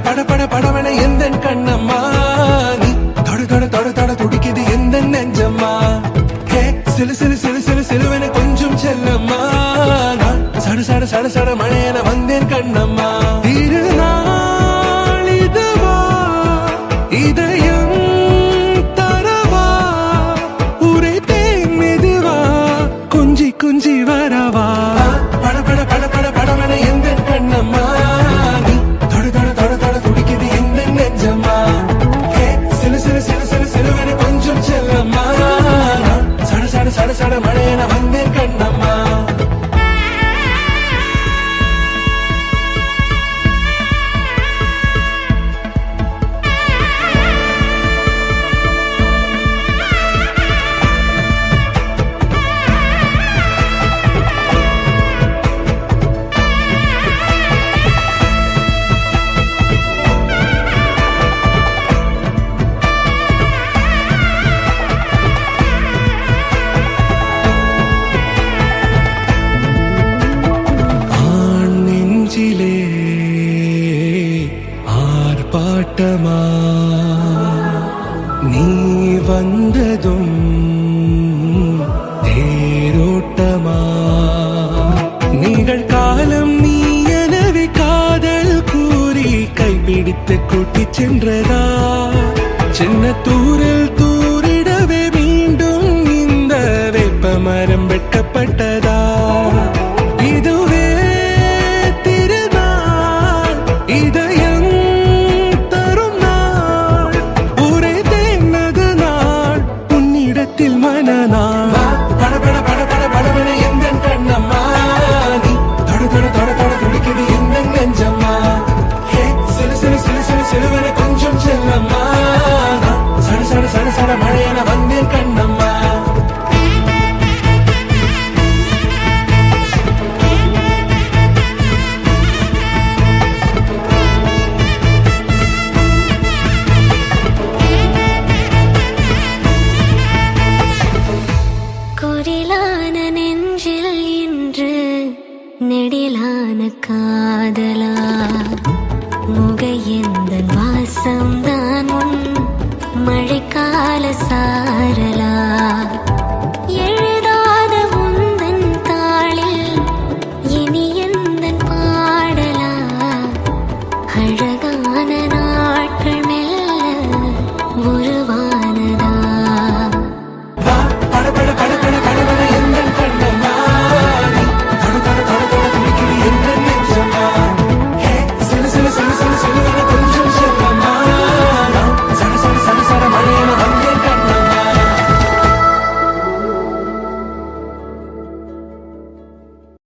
பட பட படவன எந்த கண்ணம்மா நீ தொட தொட தொட தொட துடிக்குது எந்த நெஞ்சம்மா ஹே சிலு சிலு சிலு சிலு சிலுவன கொஞ்சம் செல்லம்மா நான் சட சட சட சட மழையன வந்தேன் கண்ணம்மா திருநாள் இதுவா இதயம் தரவா உரைத்தேன் மெதுவா கொஞ்சி கொஞ்சி வரவா பட பட பட பட படவன எந்த கண்ணம்மா நீ தொட தொட தொட தொட துடிக்குது எந்த நெஞ்சம்மா ஹே சிலு சிலு சிலு சிலு சிலுவன கொஞ்சம் செல்லம்மா நான் சட சட சட சட மழையன வந்தேன் கண்ணம்மா ஆர்ப்பாட்டமா நீ வந்ததும் தேரோட்டமா நிகழ்காலம் நீ எனவே காதல் கூறி கைப்பிடித்து கூட்டிச் சென்றதா சின்ன தூரில் தூரிடவே மீண்டும் இந்த வேப்ப மரம் வெட்கப்பட்டதா இதுவே திருநாள் இதயம் தரும் நாள் உரைத்தேனது நாள் உன்னிடத்தில் மனநாள் பட பட பட பட படவன எந்த கண்ணம்மா நீ தொட தொட தொட தொட துடிக்குது எந்த நெஞ்சம்மா ஹே சிலு சிலு சிலு சிலு சிலுவன கொஞ்சம் செல்லம்மா நான் சட சட சட சட மழையன வந்தேன் கண்ணம்மா